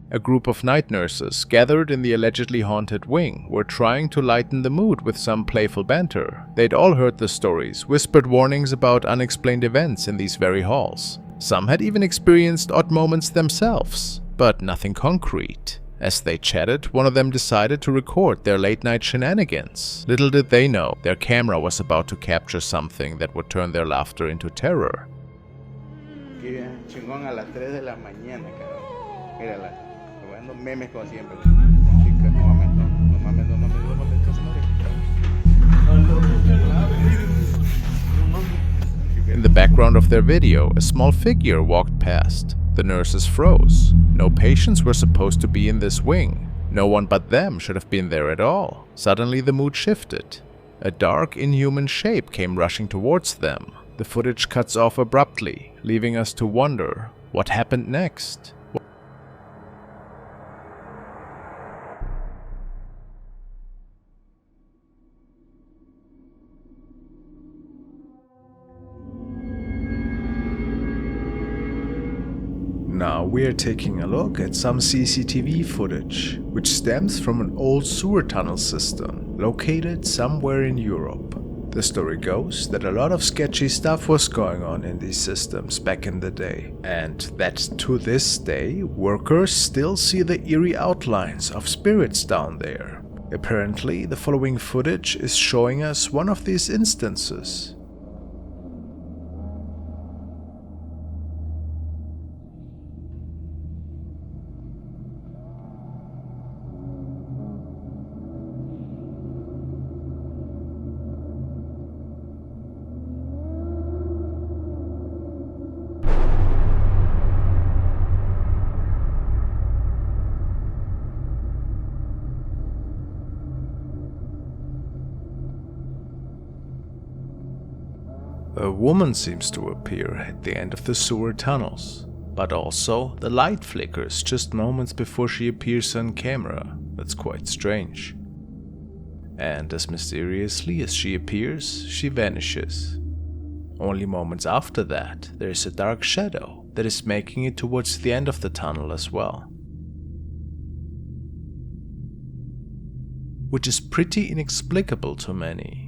A group of night nurses gathered in the allegedly haunted wing were trying to lighten the mood with some playful banter. They'd all heard the stories, whispered warnings about unexplained events in these very halls. Some had even experienced odd moments themselves, but nothing concrete. As they chatted, one of them decided to record their late-night shenanigans. Little did they know, their camera was about to capture something that would turn their laughter into terror. Chingón a las 3 de la mañana, cabrón. Mírala, jugando memes como siempre. Chicas, no mames, no mames. In the background of their video, a small figure walked past. The nurses froze. No patients were supposed to be in this wing. No one but them should have been there at all. Suddenly the mood shifted. A dark, inhuman shape came rushing towards them. The footage cuts off abruptly, leaving us to wonder what happened next. Now we are taking a look at some CCTV footage, which stems from an old sewer tunnel system located somewhere in Europe. The story goes that a lot of sketchy stuff was going on in these systems back in the day, and that to this day, workers still see the eerie outlines of spirits down there. Apparently, the following footage is showing us one of these instances. A woman seems to appear at the end of the sewer tunnels, but also the light flickers just moments before she appears on camera. That's quite strange. And as mysteriously as she appears, she vanishes. Only moments after that, there is a dark shadow that is making it towards the end of the tunnel as well. Which is pretty inexplicable to many.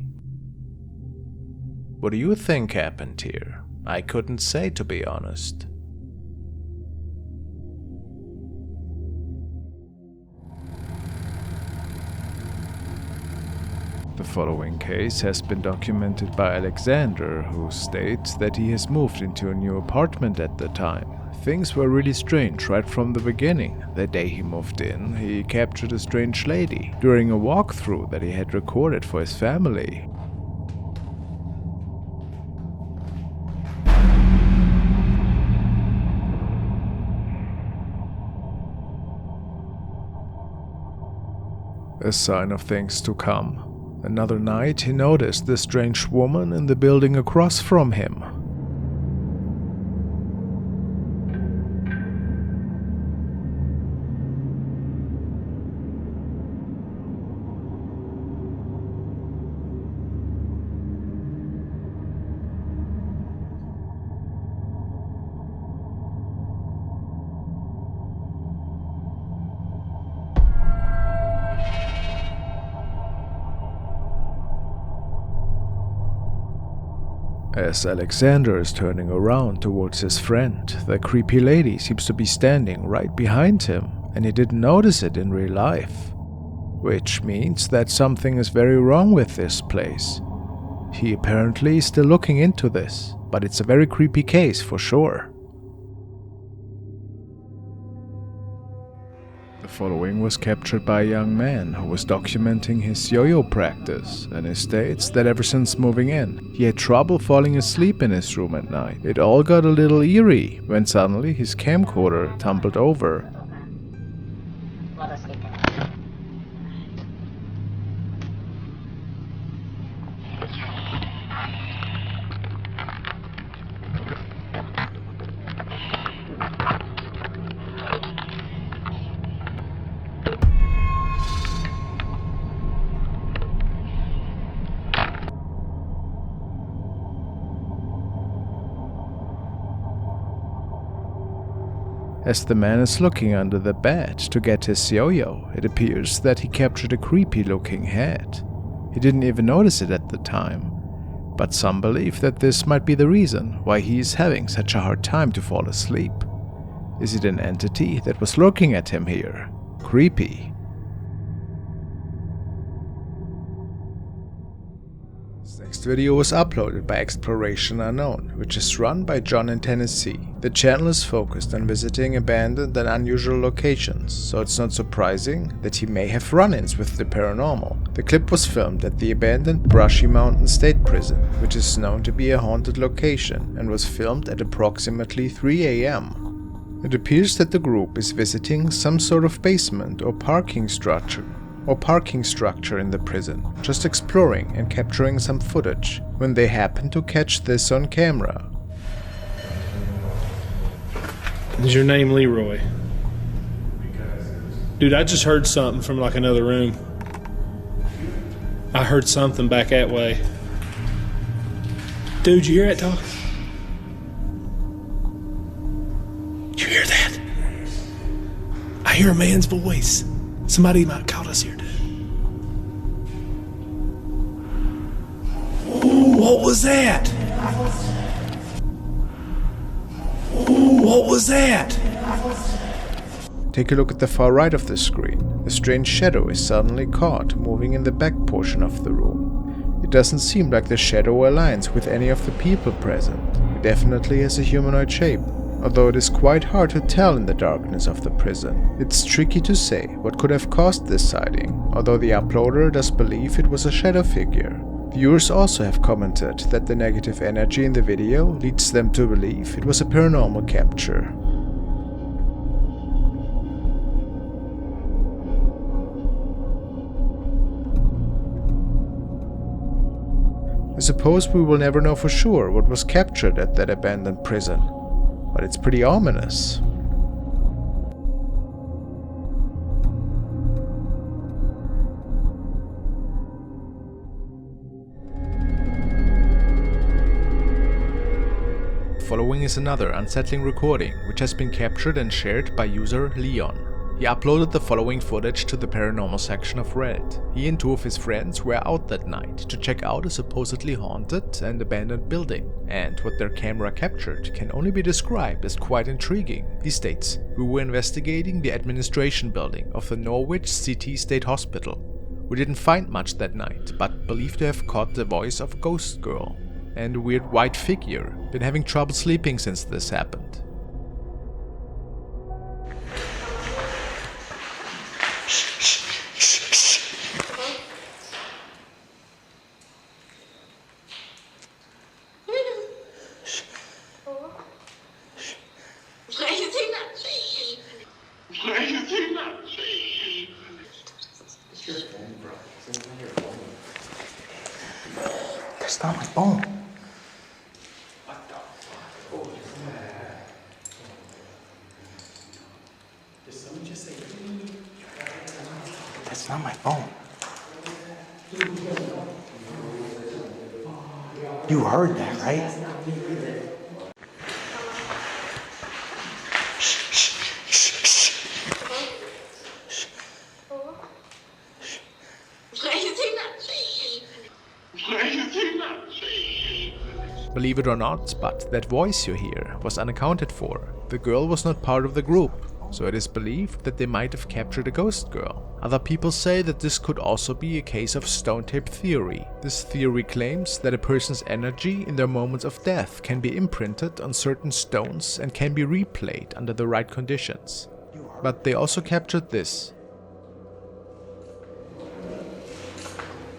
What do you think happened here? I couldn't say, to be honest. The following case has been documented by Alexander, who states that he has moved into a new apartment at the time. Things were really strange right from the beginning. The day he moved in, he captured a strange lady during a walkthrough that he had recorded for his family. A sign of things to come. Another night, he noticed the strange woman in the building across from him. As Alexander is turning around towards his friend, the creepy lady seems to be standing right behind him, and he didn't notice it in real life. Which means that something is very wrong with this place. He apparently is still looking into this, but it's a very creepy case for sure. The following was captured by a young man who was documenting his yo-yo practice, and he states that ever since moving in, he had trouble falling asleep in his room at night. It all got a little eerie when suddenly his camcorder tumbled over. As the man is looking under the bed to get his yo-yo, it appears that he captured a creepy looking head. He didn't even notice it at the time, but some believe that this might be the reason why he is having such a hard time to fall asleep. Is it an entity that was looking at him here? Creepy. This next video was uploaded by Exploration Unknown, which is run by John in Tennessee. The channel is focused on visiting abandoned and unusual locations, so it's not surprising that he may have run-ins with the paranormal. The clip was filmed at the abandoned Brushy Mountain State Prison, which is known to be a haunted location, and was filmed at approximately 3 a.m. It appears that the group is visiting some sort of basement or parking structure in the prison, just exploring and capturing some footage, when they happen to catch this on camera. Is your name Leroy? Dude, I just heard something from like another room. I heard something back that way. Dude, you hear that talk? You hear that? I hear a man's voice. Somebody might have called us here, dude. What was that? What was that? Take a look at the far right of the screen. A strange shadow is suddenly caught moving in the back portion of the room. It doesn't seem like the shadow aligns with any of the people present. It definitely has a humanoid shape, although it is quite hard to tell in the darkness of the prison. It's tricky to say what could have caused this sighting, although the uploader does believe it was a shadow figure. Viewers also have commented that the negative energy in the video leads them to believe it was a paranormal capture. I suppose we will never know for sure what was captured at that abandoned prison, but it's pretty ominous. Following is another unsettling recording which has been captured and shared by user Leon. He uploaded the following footage to the paranormal section of Reddit. He and two of his friends were out that night to check out a supposedly haunted and abandoned building, and what their camera captured can only be described as quite intriguing. He states, "We were investigating the administration building of the Norwich City State Hospital. We didn't find much that night, but believed to have caught the voice of a ghost girl and a weird white figure. Been having trouble sleeping since this happened." That's not my phone. What the fuck? Oh, did someone just say? That's not my phone. You heard that, right? Believe it or not, but that voice you hear was unaccounted for. The girl was not part of the group, so it is believed that they might have captured a ghost girl. Other people say that this could also be a case of stone tape theory. This theory claims that a person's energy in their moments of death can be imprinted on certain stones and can be replayed under the right conditions. But they also captured this.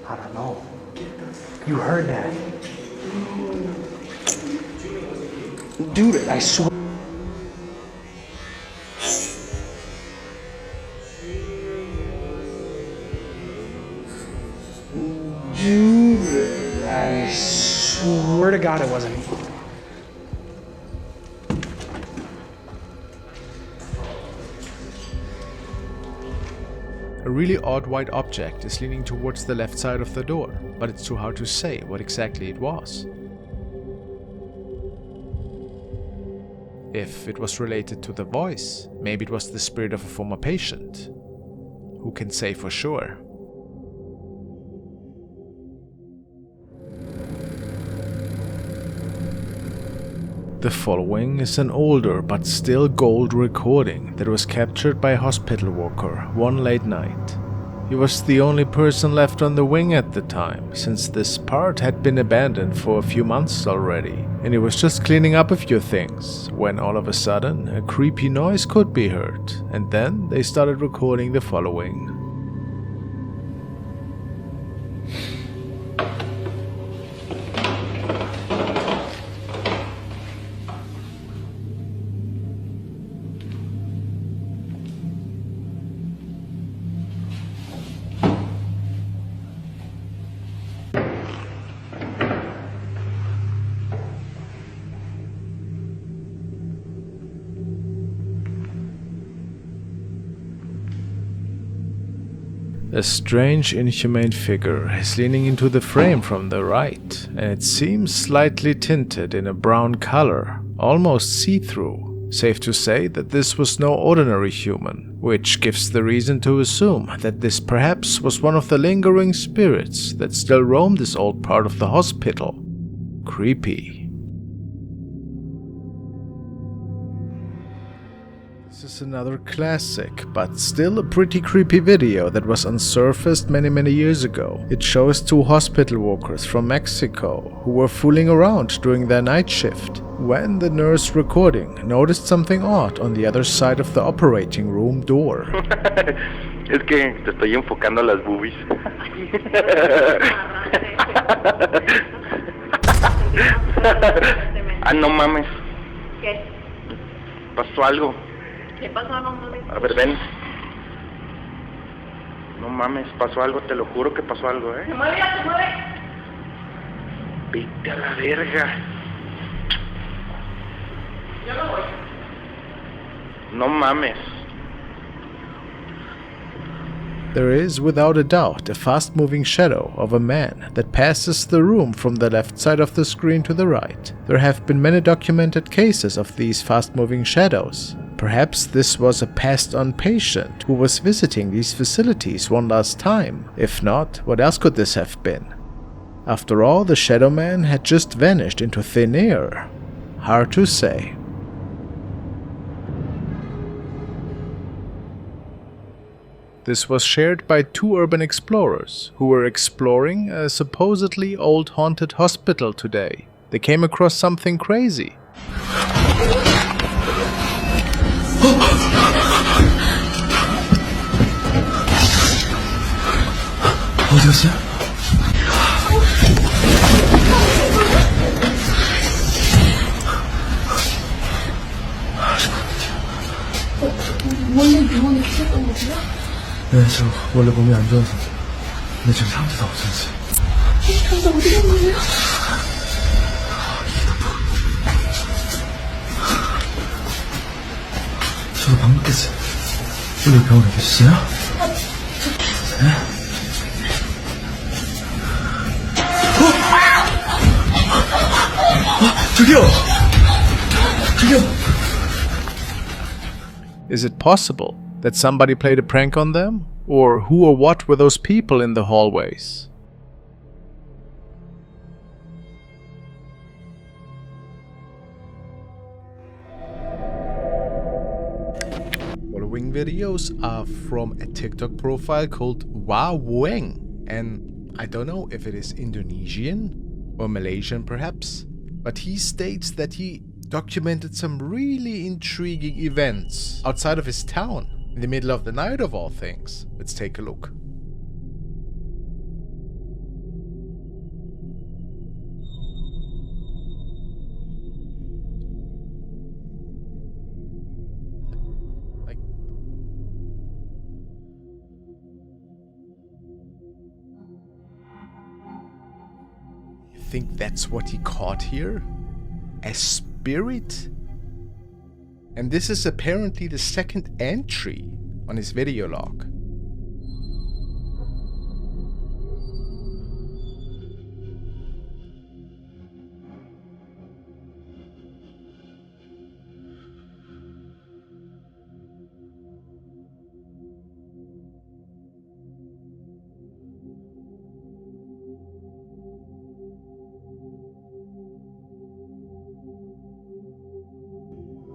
I don't know. You heard that. Dude, I swear. Dude, I swear to God it wasn't me. A really odd white object is leaning towards the left side of the door, but it's too hard to say what exactly it was. If it was related to the voice, maybe it was the spirit of a former patient. Who can say for sure? The following is an older but still gold recording that was captured by a hospital worker one late night. He was the only person left on the wing at the time, since this part had been abandoned for a few months already, and he was just cleaning up a few things, when all of a sudden a creepy noise could be heard, and then they started recording the following. A strange, inhumane figure is leaning into the frame from the right, and it seems slightly tinted in a brown color, almost see-through. Safe to say that this was no ordinary human, which gives the reason to assume that this perhaps was one of the lingering spirits that still roam this old part of the hospital. Creepy. This is another classic, but still a pretty creepy video that was unsurfaced many years ago. It shows two hospital workers from Mexico who were fooling around during their night shift, when the nurse recording noticed something odd on the other side of the operating room door. Es que te estoy enfocando las boobies. Ah, no mames. ¿Qué? Pasó algo. ¿Qué pasó? No mames. A ver, ven. No mames, pasó algo, te lo juro que pasó algo, Se mueve, se mueve. Vete a la verga. Yo no voy. No mames. There is, without a doubt, a fast-moving shadow of a man that passes the room from the left side of the screen to the right. There have been many documented cases of these fast-moving shadows. Perhaps this was a passed-on patient who was visiting these facilities one last time. If not, what else could this have been? After all, the Shadow Man had just vanished into thin air. Hard to say. This was shared by two urban explorers who were exploring a supposedly old haunted hospital today. They came across something crazy. 어디였어요? 원래 병원에 계셨던 거세요? 네, 저 원래 몸이 안 좋아서. 근데 지금 사람들 다 없어졌어요. 근데 어디 간 거예요? 저도 방금 깼어요. 원래 병원에 계셨어요? 네? 저기요! Is it possible that somebody played a prank on them? Or who or what were those people in the hallways? Following videos are from a TikTok profile called Waweng, and I don't know if it is Indonesian or Malaysian perhaps, but he states that he documented some really intriguing events outside of his town, in the middle of the night of all things. Let's take a look. You think that's what he caught here? A spirit? And this is apparently the second entry on his video log.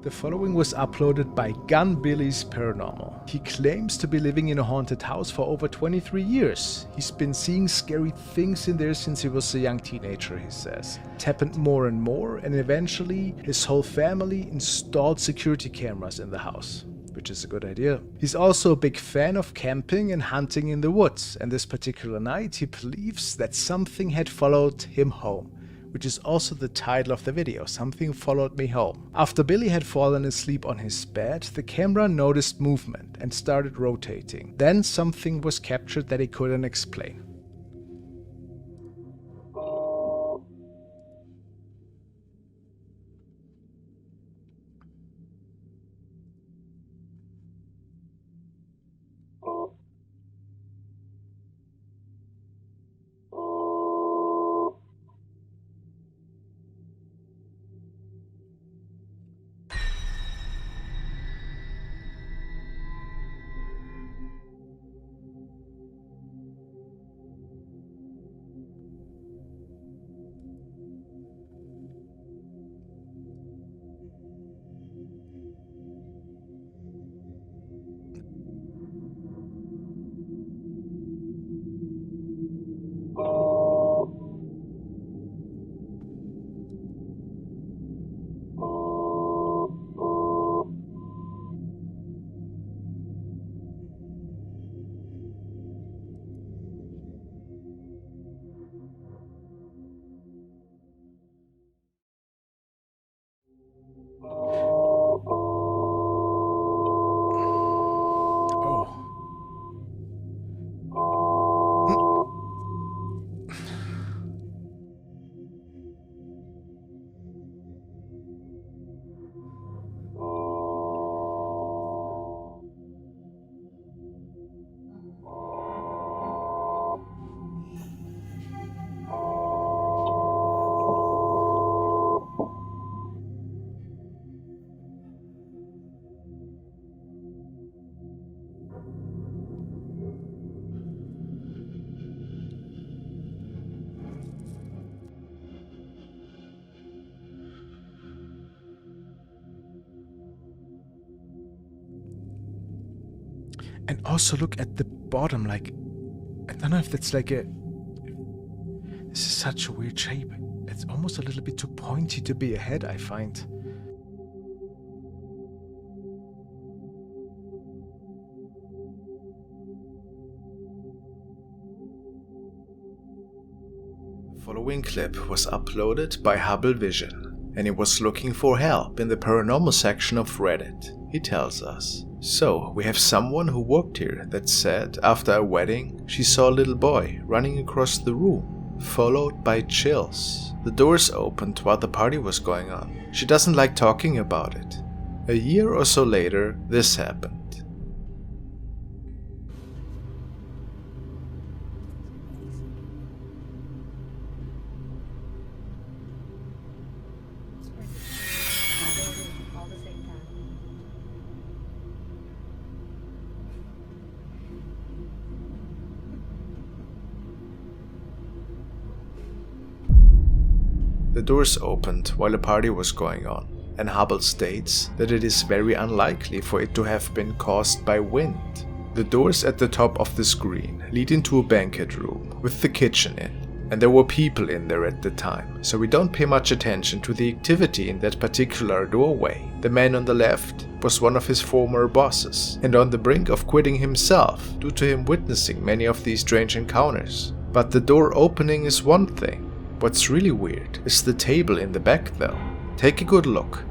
The following was uploaded by Gun Billy's Paranormal. He claims to be living in a haunted house for over 23 years. He's been seeing scary things in there since he was a young teenager, he says. It happened more and more, and eventually his whole family installed security cameras in the house, which is a good idea. He's also a big fan of camping and hunting in the woods, and this particular night he believes that something had followed him home, which is also the title of the video, Something Followed Me Home. After Billy had fallen asleep on his bed, the camera noticed movement and started rotating. Then something was captured that he couldn't explain. And also look at the bottom, like, I don't know if that's like a... This is such a weird shape. It's almost a little bit too pointy to be a head, I find. The following clip was uploaded by Hubble Vision, and he was looking for help in the paranormal section of Reddit. He tells us. So, we have someone who worked here that said after a wedding she saw a little boy running across the room, followed by chills. The doors opened while the party was going on. She doesn't like talking about it. A year or so later, this happened. The doors opened while a party was going on, and Hubble states that it is very unlikely for it to have been caused by wind. The doors at the top of the screen lead into a banquet room with the kitchen in, and there were people in there at the time, so we don't pay much attention to the activity in that particular doorway. The man on the left was one of his former bosses, and on the brink of quitting himself due to him witnessing many of these strange encounters. But the door opening is one thing. What's really weird is the table in the back though. Take a good look.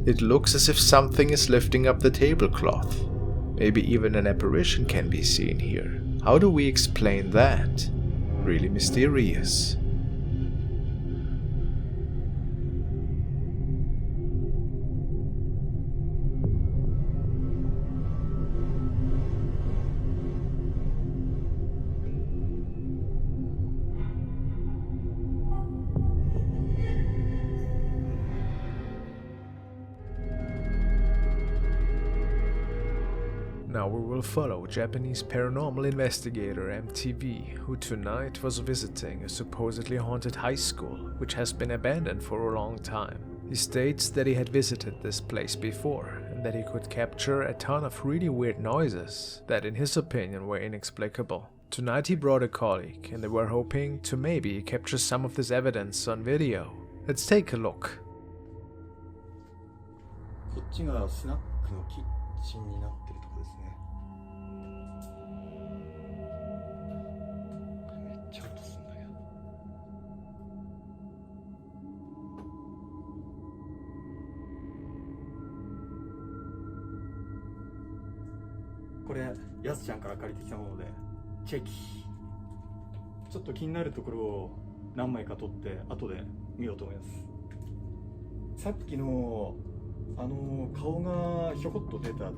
It looks as if something is lifting up the tablecloth. Maybe even an apparition can be seen here. How do we explain that? Really mysterious. Now we will follow Japanese paranormal investigator MTV, who tonight was visiting a supposedly haunted high school, which has been abandoned for a long time. He states that he had visited this place before, and that he could capture a ton of really weird noises that in his opinion were inexplicable. Tonight he brought a colleague, and they were hoping to maybe capture some of this evidence on video. Let's take a look. こっちがスナックのキッチンになってるとこですね。めっちゃ音すんだけど。これやすちゃんから借りてきたものでチェキ。ちょっと気になるところを何枚か撮って後で見ようと思います。さっきの顔がひょこっと出た。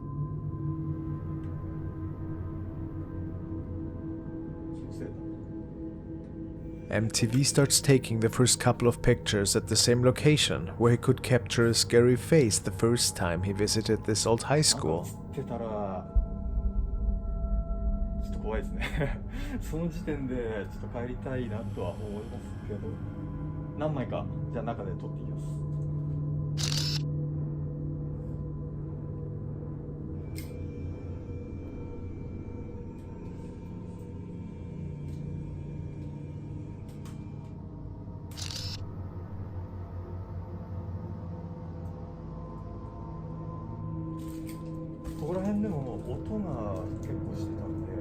MTV starts taking the first couple of pictures at the same location where he could capture a scary face the first time he visited this old high school. ちょっと怖いですね。その時点でちょっと帰りたいなとは思いますけど、何枚かじゃあ中で撮っていきます。 ここら辺でも音が結構してたんで、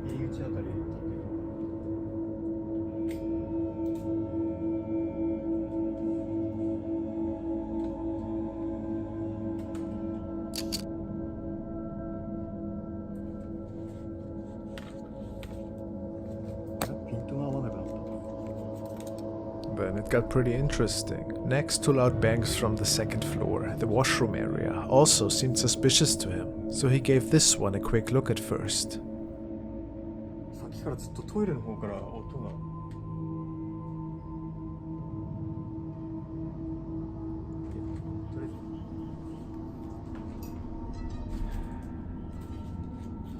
入り口あたり撮っていこうかな。 Then it got pretty interesting. Next to loud bangs from the second floor, the washroom area also seemed suspicious to him, so he gave this one a quick look at first. さっきからずっとトイレの方から音が。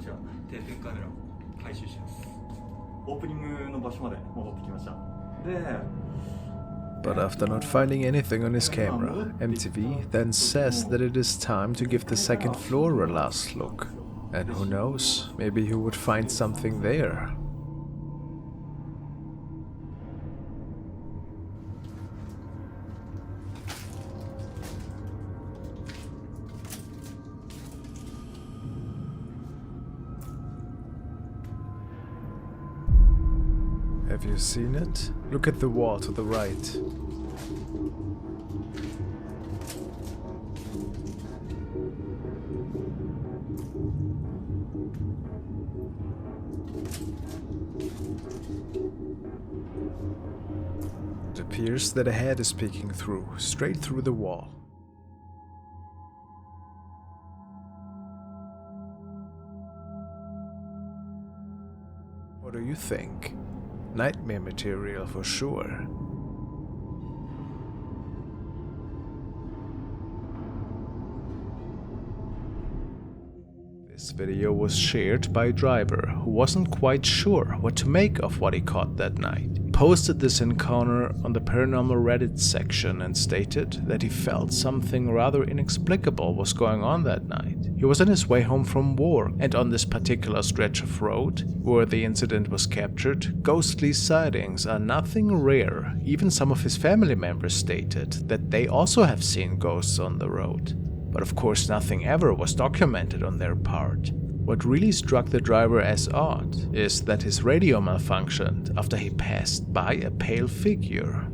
じゃあ定点カメラを回収します。オープニングの場所まで戻ってきました。で But after not finding anything on his camera, MTV then says that it is time to give the second floor a last look. And who knows, maybe he would find something there. Have you seen it? Look at the wall to the right. It appears that a head is peeking through, straight through the wall. What do you think? Nightmare material for sure. This video was shared by a driver who wasn't quite sure what to make of what he caught that night. He posted this encounter on the paranormal Reddit section and stated that he felt something rather inexplicable was going on that night. He was on his way home from work, and on this particular stretch of road where the incident was captured, ghostly sightings are nothing rare. Even some of his family members stated that they also have seen ghosts on the road. But of course nothing ever was documented on their part. What really struck the driver as odd is that his radio malfunctioned after he passed by a pale figure.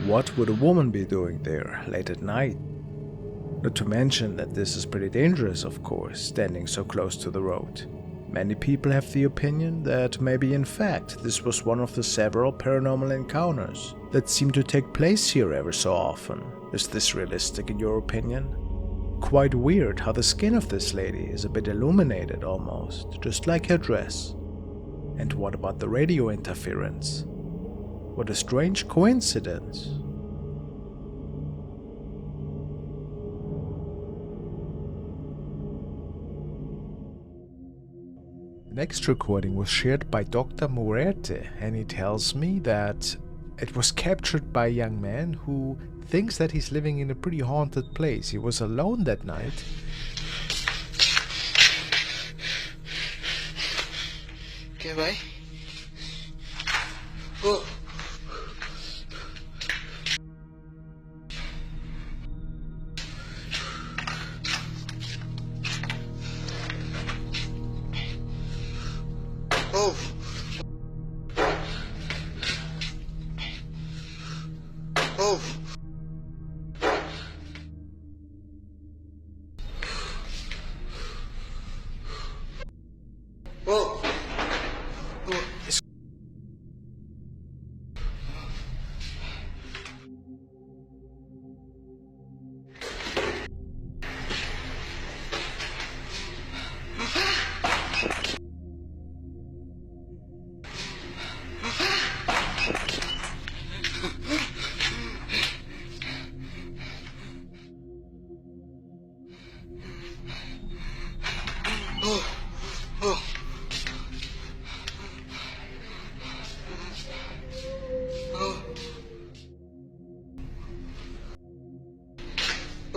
What would a woman be doing there late at night? Not to mention that this is pretty dangerous, of course, standing so close to the road. Many people have the opinion that maybe in fact this was one of the several paranormal encounters that seem to take place here ever so often. Is this realistic in your opinion? Quite weird how the skin of this lady is a bit illuminated almost, just like her dress. And what about the radio interference? What a strange coincidence. The next recording was shared by Dr. Muerte, and he tells me that it was captured by a young man who thinks that he's living in a pretty haunted place. He was alone that night. Okay, bye. Oh. Oh. Oh.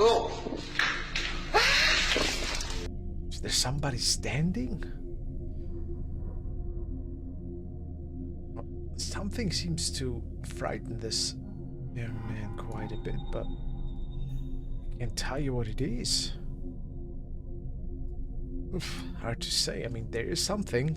Oh. Is there somebody standing? Something seems to frighten this young man quite a bit, but I can't tell you what it is. Oof, hard to say. I mean, there is something.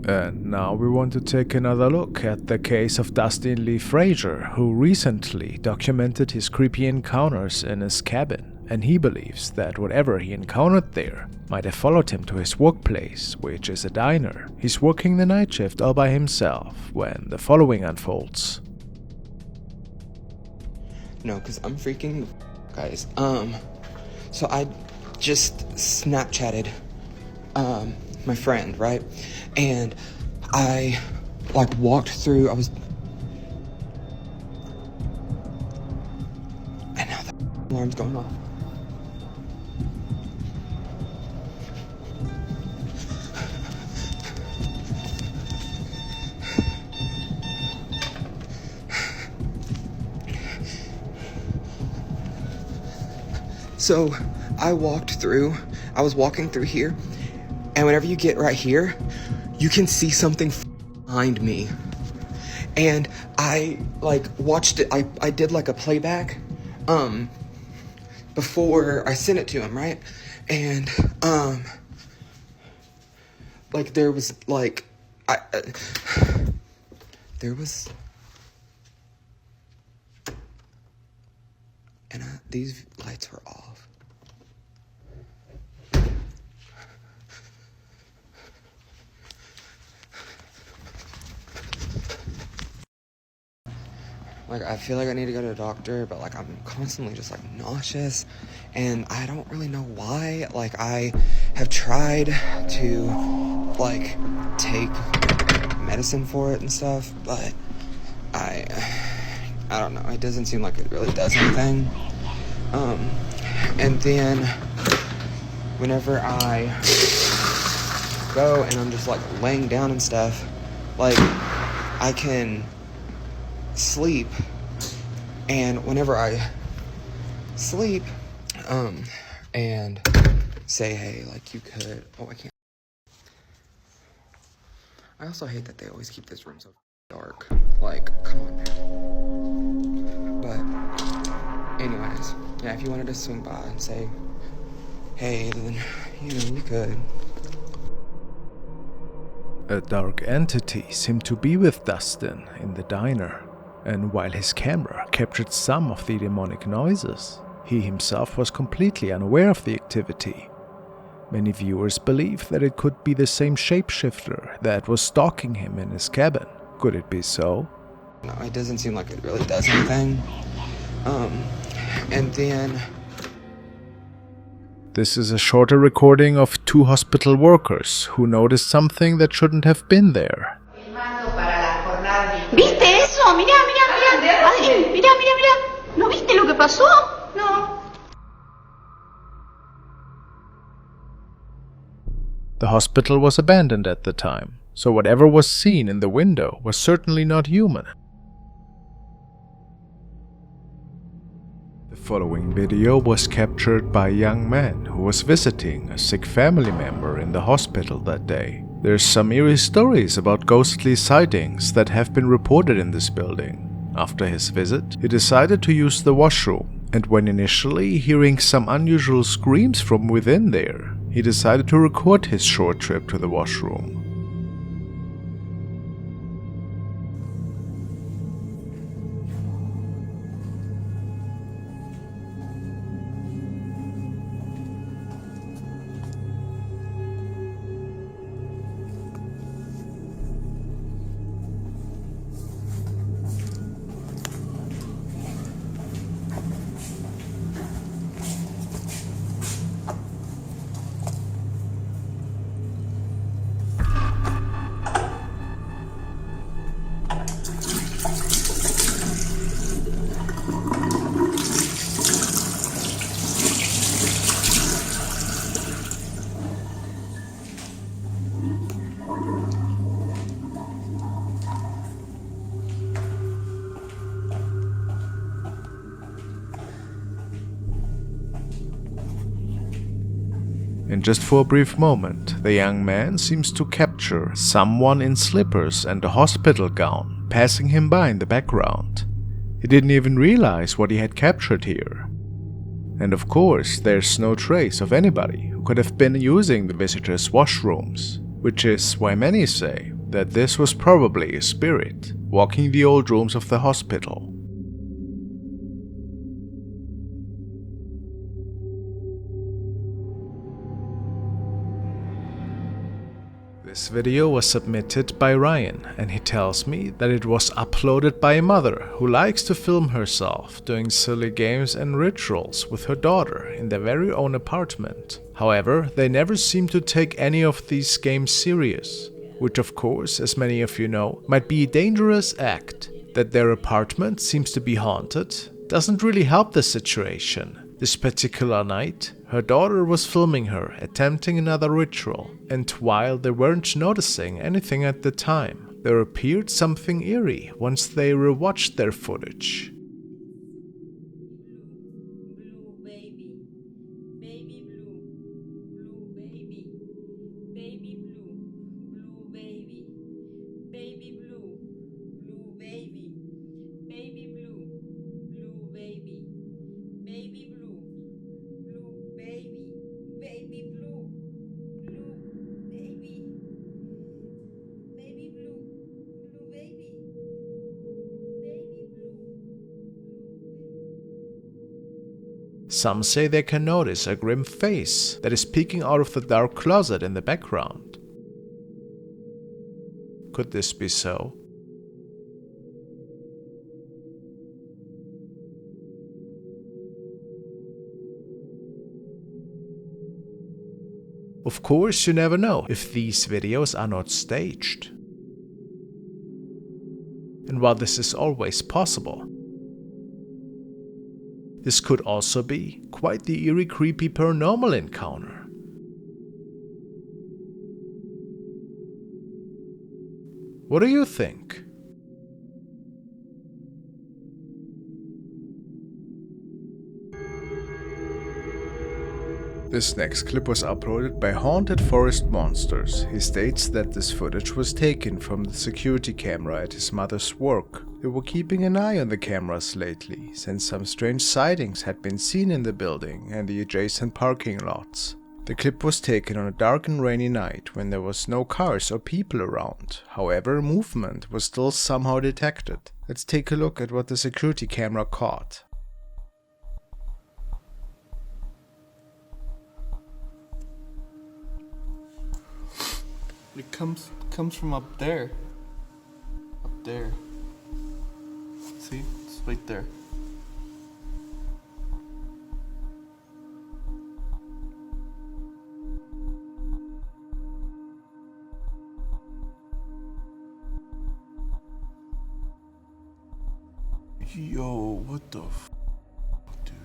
And now we want to take another look at the case of Dustin Lee Frazier, who recently documented his creepy encounters in his cabin, and he believes that whatever he encountered there might have followed him to his workplace, which is a diner. He's working the night shift all by himself when the following unfolds. No, because I'm freaking guys. So I just Snapchatted my friend, right? And I like walked through, and now the alarm's going off. So I was walking through here, and whenever you get right here, you can see something behind me. And I like watched it, I did like a playback before I sent it to him, right? And like there was like these lights were off. Like, I feel like I need to go to the doctor, but, like, I'm constantly just, like, nauseous, and I don't really know why. Like, I have tried to, like, take medicine for it and stuff, but I don't know. It doesn't seem like it really does anything. And then whenever I go and I'm just, like, laying down and stuff, like, I can sleep, and whenever I sleep and say, hey, like, you could, I can't. I also hate that they always keep this room so dark. Like, come on, man. But anyways, yeah, if you wanted to swing by and say, hey, then, you know, you could. A dark entity seemed to be with Dustin in the diner, and while his camera captured some of the demonic noises, he himself was completely unaware of the activity. Many viewers believe that it could be the same shapeshifter that was stalking him in his cabin. Could it be so? No, it doesn't seem like it really does anything. And then... This is a shorter recording of two hospital workers who noticed something that shouldn't have been there. ¿Viste eso? Mirá, mirá, mirá. Adri, mirá, mirá, mirá. ¿No viste lo que pasó? No. The hospital was abandoned at the time, so whatever was seen in the window was certainly not human. The following video was captured by a young man who was visiting a sick family member in the hospital that day. There's some eerie stories about ghostly sightings that have been reported in this building. After his visit, he decided to use the washroom, and when initially hearing some unusual screams from within there, he decided to record his short trip to the washroom. And just for a brief moment, the young man seems to capture someone in slippers and a hospital gown passing him by in the background. He didn't even realize what he had captured here. And of course, there's no trace of anybody who could have been using the visitors' washrooms, which is why many say that this was probably a spirit walking the old rooms of the hospital. This video was submitted by Ryan, and he tells me that it was uploaded by a mother who likes to film herself doing silly games and rituals with her daughter in their very own apartment. However, they never seem to take any of these games serious, which of course, as many of you know, might be a dangerous act. That their apartment seems to be haunted doesn't really help the situation. This particular night, her daughter was filming her attempting another ritual, and while they weren't noticing anything at the time, there appeared something eerie once they rewatched their footage. Some say they can notice a grim face that is peeking out of the dark closet in the background. Could this be so? Of course, you never know if these videos are not staged. And while this is always possible, this could also be quite the eerie, creepy paranormal encounter. What do you think? This next clip was uploaded by Haunted Forest Monsters. He states that this footage was taken from the security camera at his mother's work. They were keeping an eye on the cameras lately, since some strange sightings had been seen in the building and the adjacent parking lots. The clip was taken on a dark and rainy night when there was no cars or people around. However, movement was still somehow detected. Let's take a look at what the security camera caught. It comes from up there. Up there. See? It's right there. Yo, what the f, dude?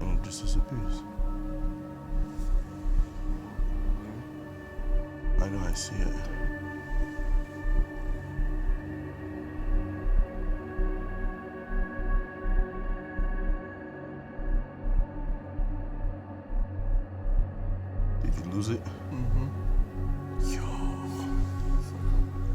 And it just disappears. I know, I see it. Lose it?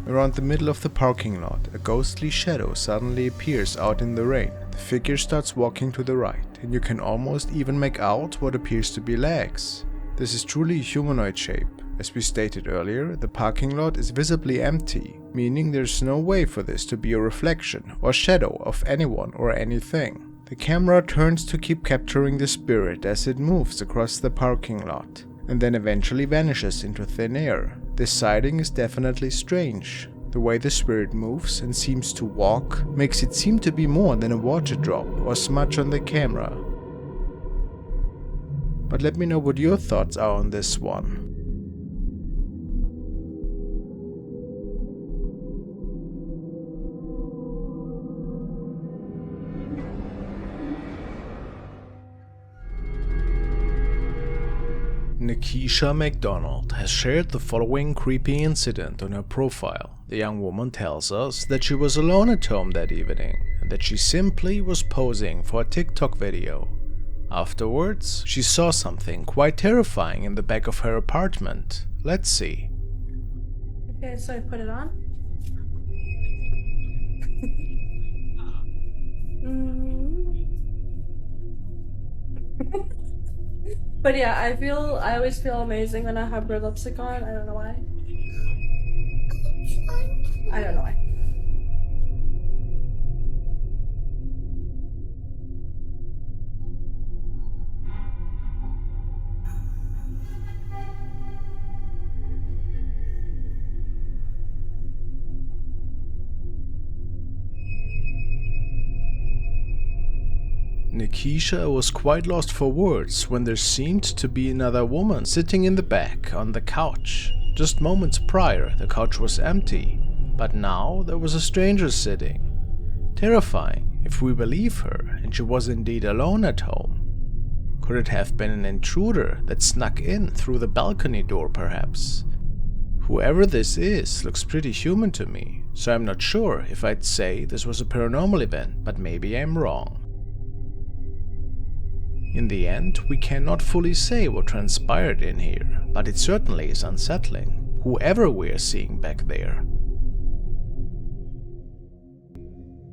Around the middle of the parking lot, a ghostly shadow suddenly appears out in the rain. The figure starts walking to the right, and you can almost even make out what appears to be legs. This is truly a humanoid shape. As we stated earlier, the parking lot is visibly empty, meaning there's no way for this to be a reflection or shadow of anyone or anything. The camera turns to keep capturing the spirit as it moves across the parking lot, and then eventually vanishes into thin air. This sighting is definitely strange. The way the spirit moves and seems to walk makes it seem to be more than a water drop or smudge on the camera. But let me know what your thoughts are on this one. Nikisha McDonald has shared the following creepy incident on her profile. The young woman tells us that she was alone at home that evening and that she simply was posing for a TikTok video. Afterwards, she saw something quite terrifying in the back of her apartment. Let's see. Okay, so I put it on. But yeah, I always feel amazing when I have red lipstick on. I don't know why. I don't know why. Nikisha was quite lost for words when there seemed to be another woman sitting in the back on the couch. Just moments prior, the couch was empty, but now there was a stranger sitting. Terrifying, if we believe her, and she was indeed alone at home. Could it have been an intruder that snuck in through the balcony door, perhaps? Whoever this is looks pretty human to me, so I'm not sure if I'd say this was a paranormal event, but maybe I'm wrong. In the end, we cannot fully say what transpired in here, but it certainly is unsettling, whoever we're seeing back there.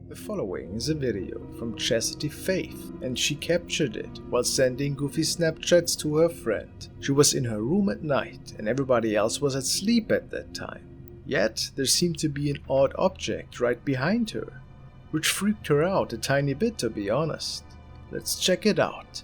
The following is a video from Chastity Faith, and she captured it while sending goofy Snapchats to her friend. She was in her room at night, and everybody else was asleep at that time. Yet, there seemed to be an odd object right behind her, which freaked her out a tiny bit, to be honest. Let's check it out.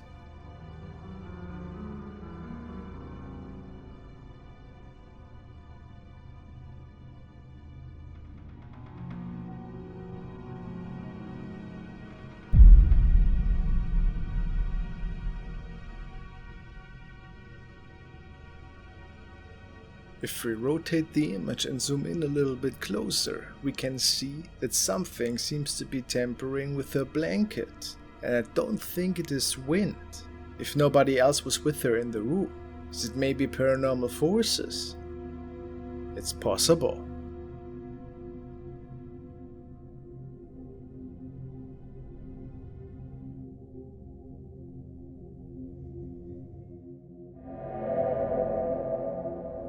If we rotate the image and zoom in a little bit closer, we can see that something seems to be tampering with her blanket. And I don't think it is wind. If nobody else was with her in the room, is it maybe paranormal forces? It's possible.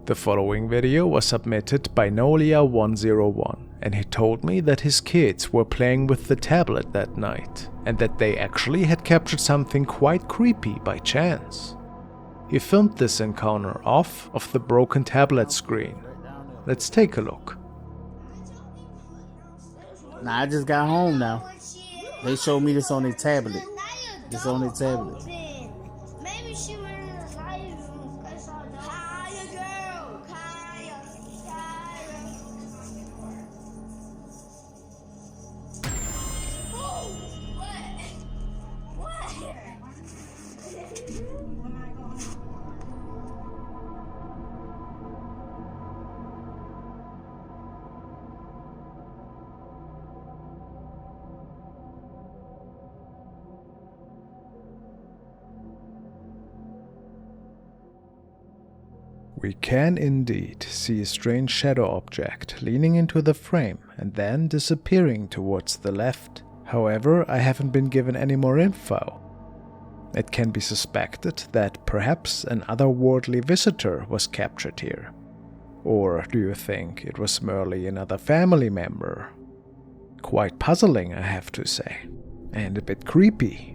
The following video was submitted by Nolia101, and he told me that his kids were playing with the tablet that night, and that they actually had captured something quite creepy by chance. He filmed this encounter off of the broken tablet screen. Let's take a look. Nah, I just got home now. They showed me this on their tablet. This on their tablet. We can indeed see a strange shadow object leaning into the frame and then disappearing towards the left. However, I haven't been given any more info. It can be suspected that perhaps an otherworldly visitor was captured here. Or do you think it was merely another family member? Quite puzzling, I have to say, and a bit creepy.